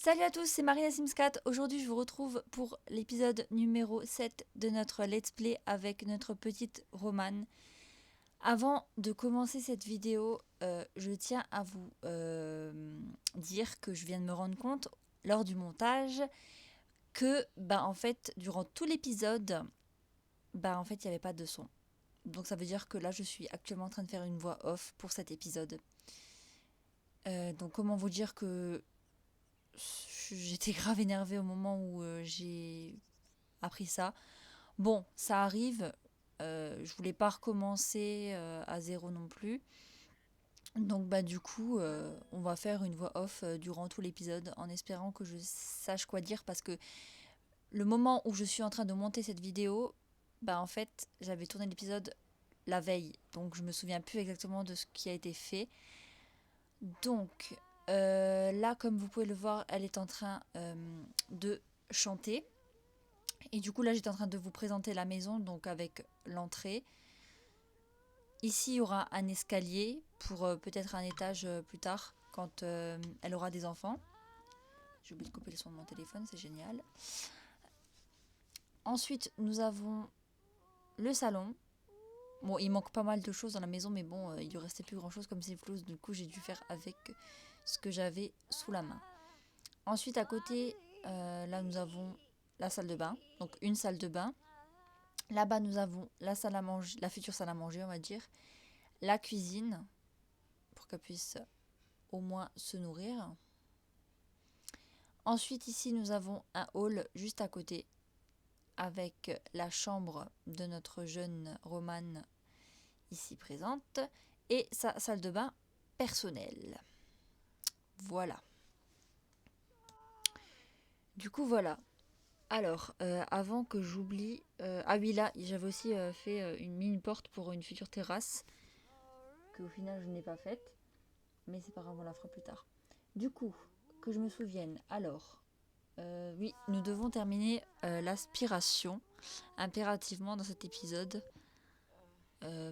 Salut à tous, c'est Marina Sims 4. Aujourd'hui, je vous retrouve pour l'épisode numéro 7 de notre let's play avec notre petite Romane. Avant de commencer cette vidéo, je tiens à vous dire que je viens de me rendre compte lors du montage que, en fait, durant tout l'épisode, en fait, il n'y avait pas de son. Donc ça veut dire que là, je suis actuellement en train de faire une voix off pour cet épisode. Donc comment vous dire que j'étais grave énervée au moment où j'ai appris ça. Bon, ça arrive. Je voulais pas recommencer à zéro non plus. Donc du coup, on va faire une voix off durant tout l'épisode en espérant que je sache quoi dire parce que le moment où je suis en train de monter cette vidéo, en fait, j'avais tourné l'épisode la veille. Donc je me souviens plus exactement de ce qui a été fait. Donc là, comme vous pouvez le voir, elle est en train de chanter. Et du coup, là, j'étais en train de vous présenter la maison, donc avec l'entrée. Ici, il y aura un escalier pour peut-être un étage plus tard, quand elle aura des enfants. J'ai oublié de couper le son de mon téléphone, c'est génial. Ensuite, nous avons le salon. Bon, il manque pas mal de choses dans la maison, mais bon, il lui restait plus grand-chose comme c'est flou. Du coup, j'ai dû faire avec ce que j'avais sous la main. Ensuite, à côté, là, nous avons la salle de bain. Donc, une salle de bain. Là-bas, nous avons la salle à manger, la future salle à manger, on va dire. La cuisine, pour qu'elle puisse au moins se nourrir. Ensuite, ici, nous avons un hall juste à côté, avec la chambre de notre jeune Romane ici présente, et sa salle de bain personnelle. Voilà. Du coup, voilà. Alors, avant que j'oublie... ah oui, là, j'avais aussi fait une mini-porte pour une future terrasse, que au final, je n'ai pas faite. Mais c'est pas grave, on la fera plus tard. Du coup, que je me souvienne, alors, oui, nous devons terminer l'aspiration impérativement dans cet épisode.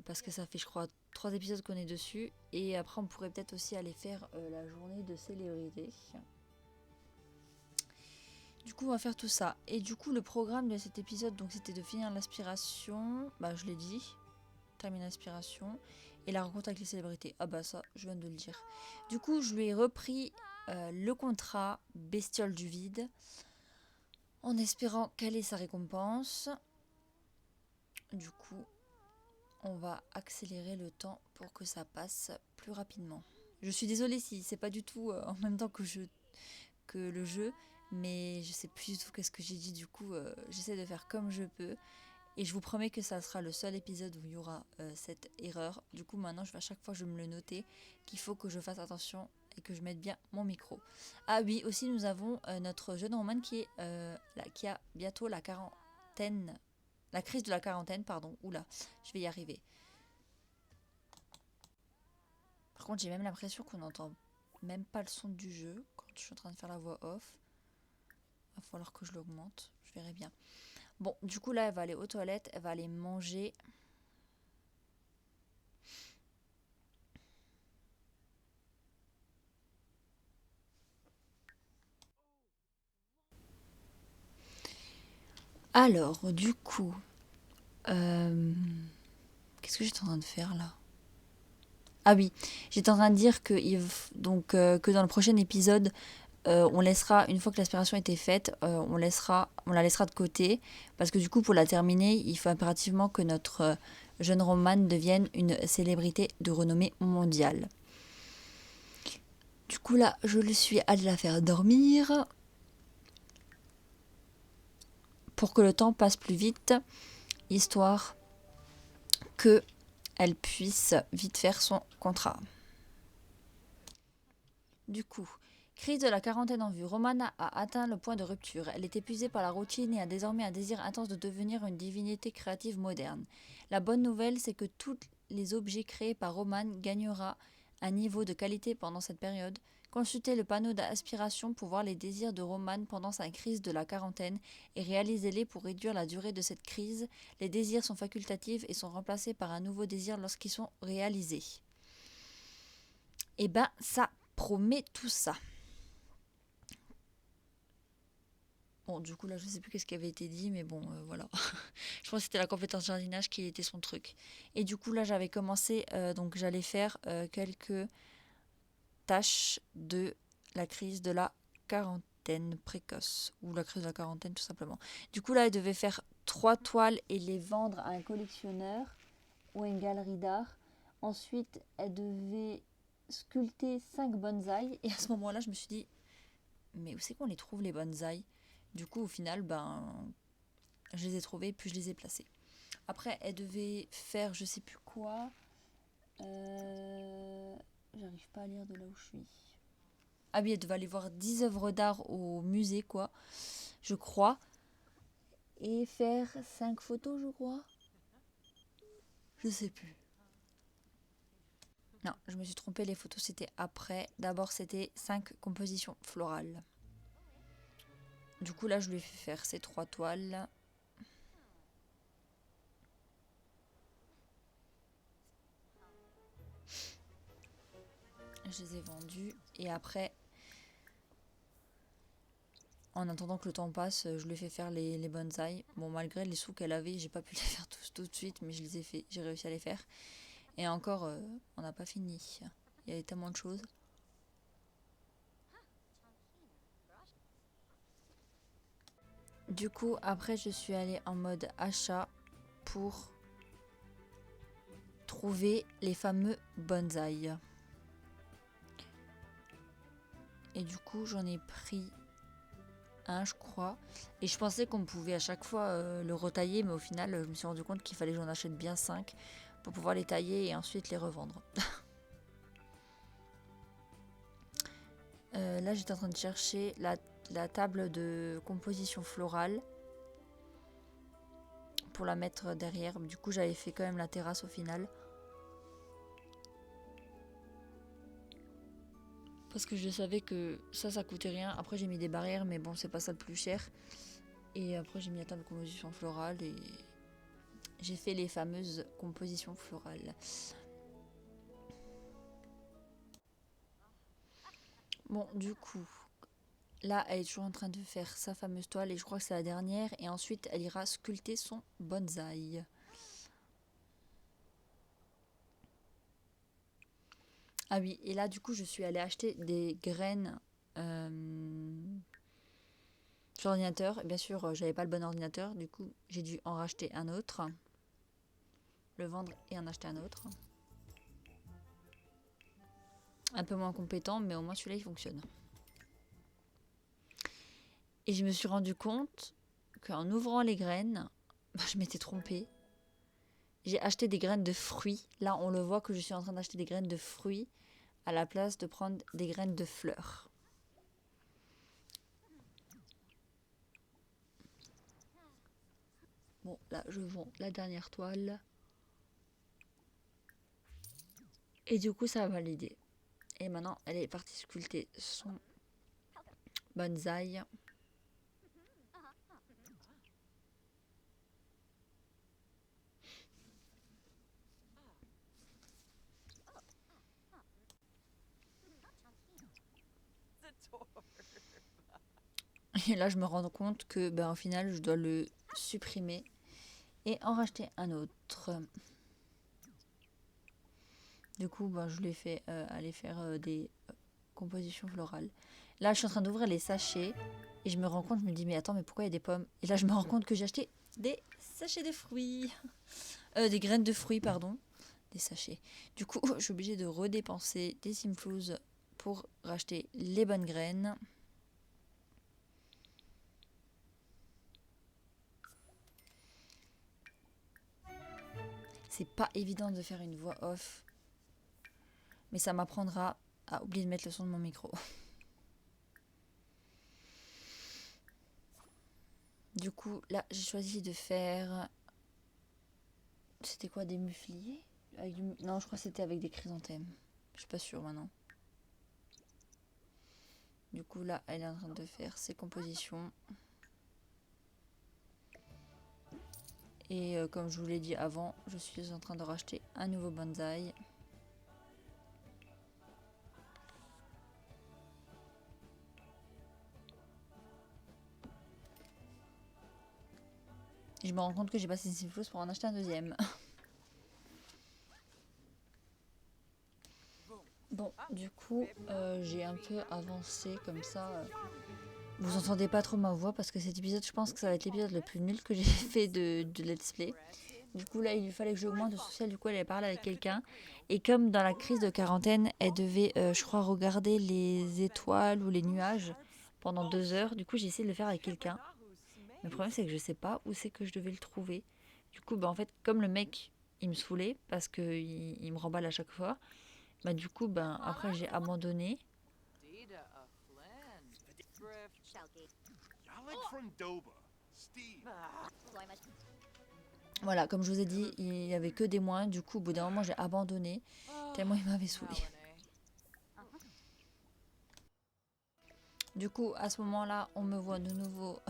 Parce que ça fait, je crois, 3 épisodes qu'on est dessus. Et après, on pourrait peut-être aussi aller faire la journée de célébrité. Du coup, on va faire tout ça. Et du coup, le programme de cet épisode, donc c'était de finir l'aspiration. Je l'ai dit. Terminer l'aspiration. Et la rencontre avec les célébrités. Ah ça, je viens de le dire. Du coup, je lui ai repris le contrat bestiole du vide. En espérant quelle est sa récompense. Du coup, on va accélérer le temps pour que ça passe plus rapidement. Je suis désolée si c'est pas du tout en même temps que le jeu, mais je sais plus du tout qu'est-ce que j'ai dit. Du coup, j'essaie de faire comme je peux. Et je vous promets que ça sera le seul épisode où il y aura cette erreur. Du coup, maintenant, à chaque fois, je vais me le noter qu'il faut que je fasse attention et que je mette bien mon micro. Ah oui, aussi, nous avons notre jeune Romane qui a bientôt la quarantaine. La crise de la quarantaine, pardon. Oula, je vais y arriver. Par contre, j'ai même l'impression qu'on n'entend même pas le son du jeu quand je suis en train de faire la voix off. Il va falloir que je l'augmente. Je verrai bien. Bon, du coup, là, elle va aller aux toilettes. Elle va aller manger. Alors, du coup, qu'est-ce que j'étais en train de faire là? Ah oui, j'étais en train de dire que, que dans le prochain épisode, on laissera, une fois que l'aspiration a été faite, on la laissera de côté. Parce que du coup, pour la terminer, il faut impérativement que notre jeune Romane devienne une célébrité de renommée mondiale. Du coup, là, je le suis allée la faire dormir. Pour que le temps passe plus vite, histoire que elle puisse vite faire son contrat. Du coup, crise de la quarantaine en vue, Romana a atteint le point de rupture. Elle est épuisée par la routine et a désormais un désir intense de devenir une divinité créative moderne. La bonne nouvelle, c'est que tous les objets créés par Romane gagnera un niveau de qualité pendant cette période. Consultez le panneau d'aspiration pour voir les désirs de Romane pendant sa crise de la quarantaine et réalisez-les pour réduire la durée de cette crise. Les désirs sont facultatifs et sont remplacés par un nouveau désir lorsqu'ils sont réalisés. Et ça promet tout ça. Bon, du coup, là, je sais plus qu'est-ce qui avait été dit, mais bon, voilà. Je pense que c'était la compétence jardinage qui était son truc. Et du coup, là, j'avais commencé, donc j'allais faire quelques tâches de la crise de la quarantaine précoce, ou la crise de la quarantaine, tout simplement. Du coup, là, elle devait faire 3 toiles et les vendre à un collectionneur ou à une galerie d'art. Ensuite, elle devait sculpter 5 bonsaïs. Et à ce moment-là, je me suis dit, mais où c'est qu'on les trouve, les bonsaïs? Du coup, au final, je les ai trouvés, puis je les ai placés. Après, elle devait faire je sais plus quoi. J'arrive pas à lire de là où je suis. Ah oui, elle devait aller voir 10 œuvres d'art au musée, quoi, je crois. Et faire 5 photos, je crois. Je sais plus. Non, je me suis trompée, les photos c'était après. D'abord, c'était 5 compositions florales. Du coup, là, je lui ai fait faire ces 3 toiles. Je les ai vendues. Et après, en attendant que le temps passe, je lui ai fait faire les bonsaïs. Bon, malgré les sous qu'elle avait, j'ai pas pu les faire tous tout de suite, mais je les ai fait. J'ai réussi à les faire. Et encore, on n'a pas fini. Il y avait tellement de choses. Du coup, après, je suis allée en mode achat pour trouver les fameux bonsaïs. Et du coup, j'en ai pris un, je crois. Et je pensais qu'on pouvait à chaque fois le retailler, mais au final, je me suis rendu compte qu'il fallait que j'en achète bien 5 pour pouvoir les tailler et ensuite les revendre. Là, j'étais en train de chercher la table de composition florale pour la mettre derrière. Du coup, j'avais fait quand même la terrasse au final. Parce que je savais que ça coûtait rien. Après, j'ai mis des barrières, mais bon, c'est pas ça le plus cher. Et après, j'ai mis la table de composition florale et j'ai fait les fameuses compositions florales. Bon, du coup, là, elle est toujours en train de faire sa fameuse toile et je crois que c'est la dernière. Et ensuite, elle ira sculpter son bonsaï. Ah oui, et là, du coup, je suis allée acheter des graines sur l'ordinateur. Bien sûr, j'avais pas le bon ordinateur. Du coup, j'ai dû en racheter un autre, le vendre et en acheter un autre. Un peu moins compétent, mais au moins celui-là, il fonctionne. Et je me suis rendu compte qu'en ouvrant les graines, je m'étais trompée. J'ai acheté des graines de fruits. Là, on le voit que je suis en train d'acheter des graines de fruits à la place de prendre des graines de fleurs. Bon, là, je vends la dernière toile. Et du coup, ça a validé. Et maintenant, elle est partie sculpter son bonsaï. Et là, je me rends compte que, au final, je dois le supprimer et en racheter un autre. Du coup, je lui ai fait aller faire des compositions florales. Là, je suis en train d'ouvrir les sachets et je me rends compte, je me dis, mais attends, mais pourquoi il y a des pommes? Et là, je me rends compte que j'ai acheté des sachets de fruits. Des graines de fruits, pardon. Des sachets. Du coup, je suis obligée de redépenser des simflouz pour racheter les bonnes graines. C'est pas évident de faire une voix off, mais ça m'apprendra à oublier de mettre le son de mon micro. Du coup, là, j'ai choisi de faire... C'était quoi, des mufliers avec du... Non, je crois que c'était avec des chrysanthèmes. Je suis pas sûre maintenant. Du coup, là, elle est en train de faire ses compositions. Et comme je vous l'ai dit avant, je suis en train de racheter un nouveau bonsaï. Je me rends compte que j'ai passé une Simfloss pour en acheter un deuxième. Bon, du coup, j'ai un peu avancé comme ça. Vous entendez pas trop ma voix parce que cet épisode, je pense que ça va être l'épisode le plus nul que j'ai fait de Let's Play. Du coup, là, il lui fallait que j'augmente le social. Du coup, elle allait parler avec quelqu'un. Et comme dans la crise de quarantaine, elle devait, je crois, regarder les étoiles ou les nuages pendant 2 heures. Du coup, j'ai essayé de le faire avec quelqu'un. Mais le problème, c'est que je sais pas où c'est que je devais le trouver. Du coup, bah, en fait, comme le mec, il me saoulait parce qu'il me remballe à chaque fois. Bah, du coup, ben, après, j'ai abandonné. Voilà, comme je vous ai dit, il n'y avait que des moins. Du coup, au bout d'un moment, j'ai abandonné. Tellement il m'avait saoulé. Du coup, à ce moment-là, on me voit de nouveau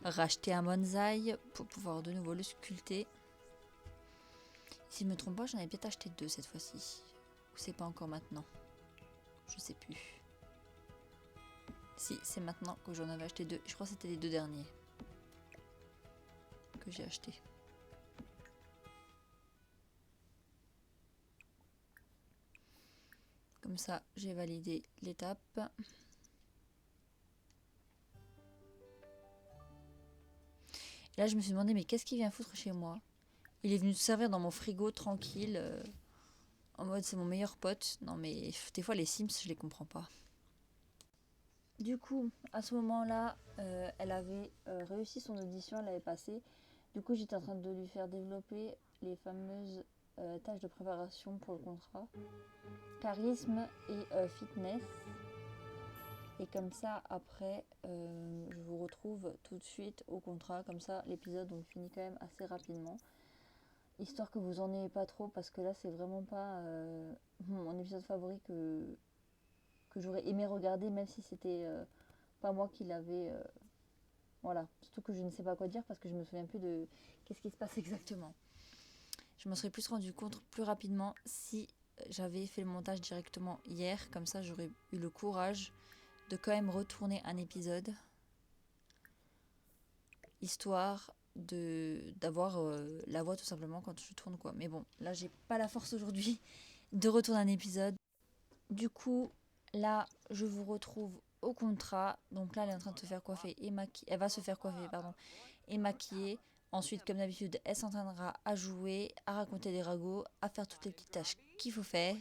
racheter un bonsaï pour pouvoir de nouveau le sculpter. Si je me trompe pas, j'en avais peut-être acheté 2 cette fois-ci. Ou c'est pas encore maintenant? Je sais plus. Si, c'est maintenant que j'en avais acheté 2. Je crois que c'était les 2 derniers que j'ai acheté. Comme ça, j'ai validé l'étape. Et là, je me suis demandé, mais qu'est-ce qu'il vient foutre chez moi? Il est venu se servir dans mon frigo tranquille, en mode c'est mon meilleur pote. Non, mais des fois, les Sims, je les comprends pas. Du coup, à ce moment-là, elle avait réussi son audition, elle avait passé. Du coup, j'étais en train de lui faire développer les fameuses tâches de préparation pour le contrat. Charisme et fitness. Et comme ça, après, je vous retrouve tout de suite au contrat. Comme ça, l'épisode, on finit quand même assez rapidement. Histoire que vous en ayez pas trop, parce que là, c'est vraiment pas mon épisode favori que j'aurais aimé regarder, même si c'était pas moi qui l'avais. Voilà. Surtout que je ne sais pas quoi dire, parce que je me souviens plus de qu'est-ce qui se passe exactement. Je m'en serais plus rendu compte plus rapidement si j'avais fait le montage directement hier. Comme ça, j'aurais eu le courage de quand même retourner un épisode, histoire d'avoir la voix tout simplement quand je tourne quoi. Mais bon, là j'ai pas la force aujourd'hui de retourner un épisode. Du coup, là je vous retrouve au contrat. Donc là elle est en train de se faire coiffer et maquiller. Elle va se faire coiffer, pardon, et maquiller. Ensuite, comme d'habitude, elle s'entraînera à jouer, à raconter des ragots, à faire toutes les petites tâches qu'il faut faire.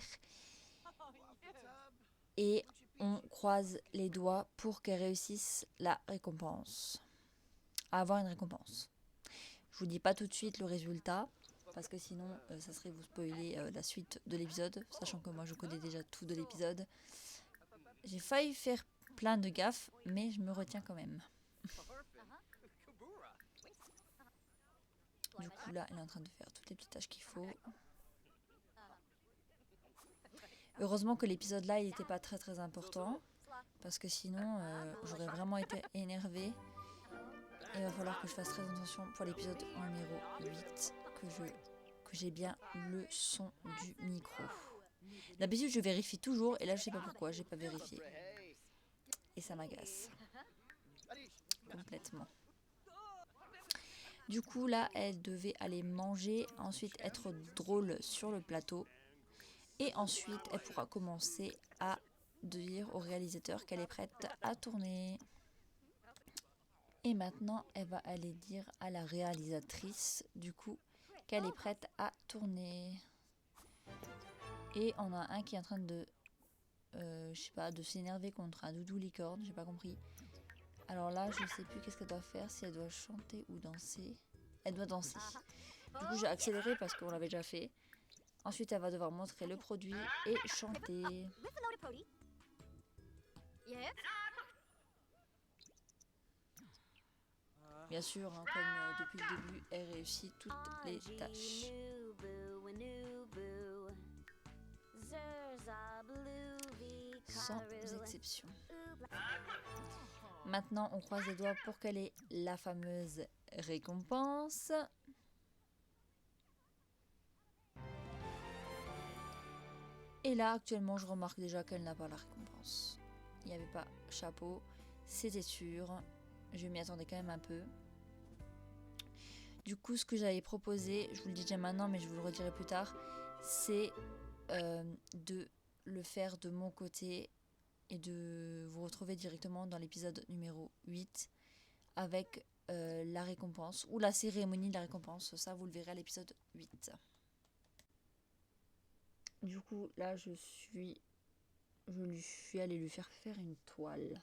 Et on croise les doigts pour qu'elle réussisse la récompense. À avoir une récompense. Je vous dis pas tout de suite le résultat, parce que sinon ça serait vous spoiler la suite de l'épisode, sachant que moi je connais déjà tout de l'épisode. J'ai failli faire plein de gaffes, mais je me retiens quand même. Du coup là, elle est en train de faire toutes les petites tâches qu'il faut. Heureusement que l'épisode là, il n'était pas très très important, parce que sinon j'aurais vraiment été énervée. Et il va falloir que je fasse très attention pour l'épisode numéro 8, que j'ai bien le son du micro. D'habitude, je vérifie toujours, et là, je sais pas pourquoi, j'ai pas vérifié. Et ça m'agace. Complètement. Du coup, là, elle devait aller manger, ensuite être drôle sur le plateau. Et ensuite, elle pourra commencer à dire au réalisateur qu'elle est prête à tourner. Et maintenant, elle va aller dire à la réalisatrice, du coup, qu'elle est prête à tourner. Et on a un qui est en train de, je sais pas, de s'énerver contre un doudou licorne, j'ai pas compris. Alors là, je sais plus qu'est-ce qu'elle doit faire, si elle doit chanter ou danser. Elle doit danser. Du coup, j'ai accéléré parce qu'on l'avait déjà fait. Ensuite, elle va devoir montrer le produit et chanter. Bien sûr, hein, comme depuis le début, elle réussit toutes les tâches. Sans exception. Maintenant, on croise les doigts pour qu'elle ait la fameuse récompense. Et là, actuellement, je remarque déjà qu'elle n'a pas la récompense. Il n'y avait pas chapeau, c'était sûr. Je m'y attendais quand même un peu. Du coup, ce que j'avais proposé, je vous le dis déjà maintenant, mais je vous le redirai plus tard, c'est de le faire de mon côté et de vous retrouver directement dans l'épisode numéro 8 avec la récompense ou la cérémonie de la récompense. Ça, vous le verrez à l'épisode 8. Du coup, là, je suis allée lui faire faire une toile.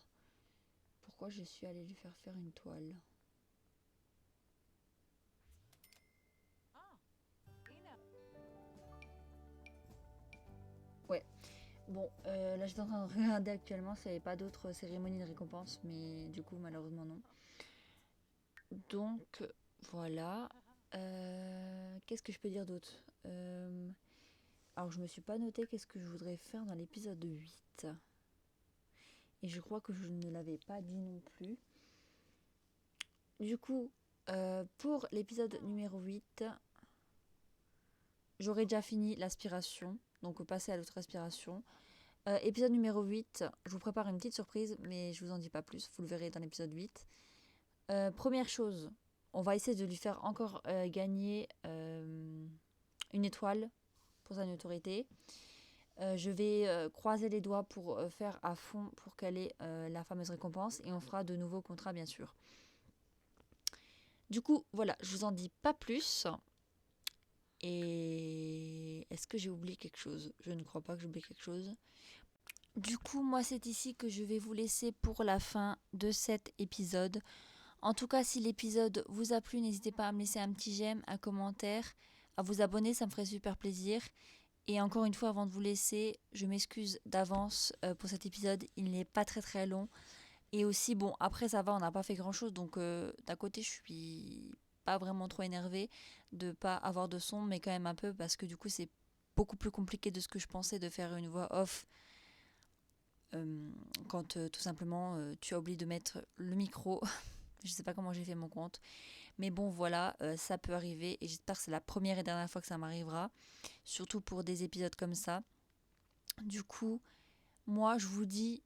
Pourquoi je suis allée lui faire faire une toile? Ouais. Bon, là j'étais en train de regarder actuellement s'il n'y avait pas d'autres cérémonies de récompense, mais du coup malheureusement non. Donc voilà. Qu'est-ce que je peux dire d'autre? Alors je me suis pas noté qu'est-ce que je voudrais faire dans l'épisode 8. Et je crois que je ne l'avais pas dit non plus. Du coup, pour l'épisode numéro 8, j'aurais déjà fini l'aspiration. Donc passer à l'autre aspiration. Épisode numéro 8, je vous prépare une petite surprise, mais je vous en dis pas plus, vous le verrez dans l'épisode 8. Première chose, on va essayer de lui faire encore gagner une étoile pour sa notoriété. Je vais croiser les doigts pour faire à fond pour qu'elle ait la fameuse récompense et on fera de nouveaux contrats bien sûr. Du coup, voilà, je vous en dis pas plus. Et est-ce que j'ai oublié quelque chose? Je ne crois pas que j'ai oublié quelque chose. Du coup, moi, c'est ici que je vais vous laisser pour la fin de cet épisode. En tout cas, si l'épisode vous a plu, n'hésitez pas à me laisser un petit j'aime, un commentaire, à vous abonner, ça me ferait super plaisir. Et encore une fois, avant de vous laisser, je m'excuse d'avance pour cet épisode. Il n'est pas très très long. Et aussi, bon, après ça va, on n'a pas fait grand-chose. Donc d'un côté, je suis pas vraiment trop énervée de pas avoir de son, mais quand même un peu parce que du coup, c'est beaucoup plus compliqué de ce que je pensais de faire une voix off quand tout simplement tu as oublié de mettre le micro. Je sais pas comment j'ai fait mon compte. Mais bon, voilà, ça peut arriver. Et j'espère que c'est la première et dernière fois que ça m'arrivera. Surtout pour des épisodes comme ça. Du coup, moi, je vous dis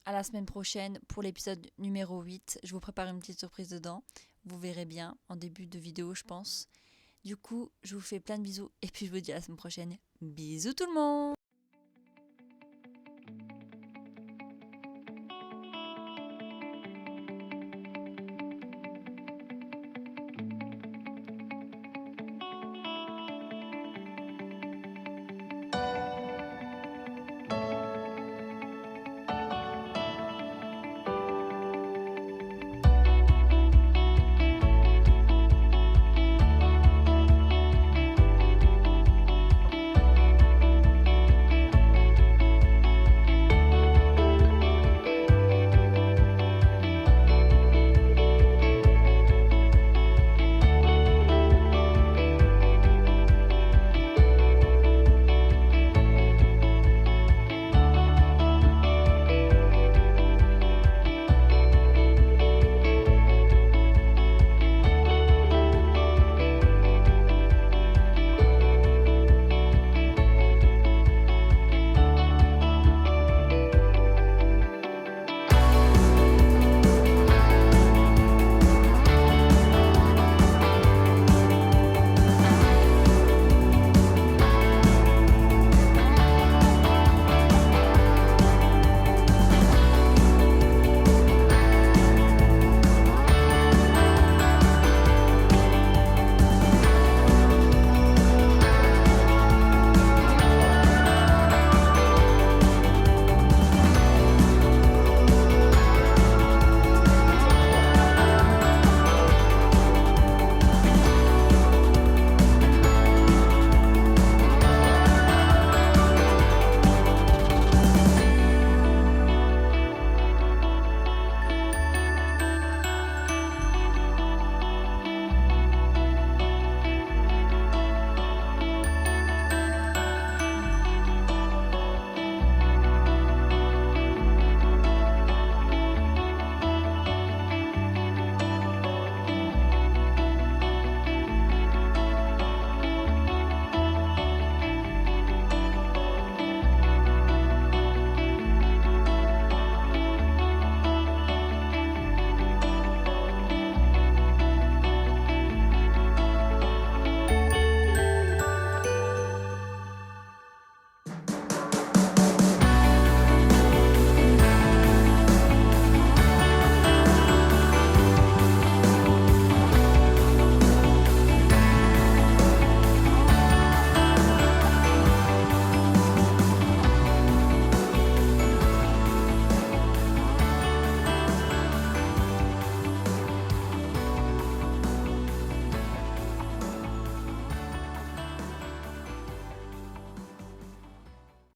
à la semaine prochaine pour l'épisode numéro 8. Je vous prépare une petite surprise dedans. Vous verrez bien en début de vidéo, je pense. Du coup, je vous fais plein de bisous. Et puis, je vous dis à la semaine prochaine. Bisous tout le monde!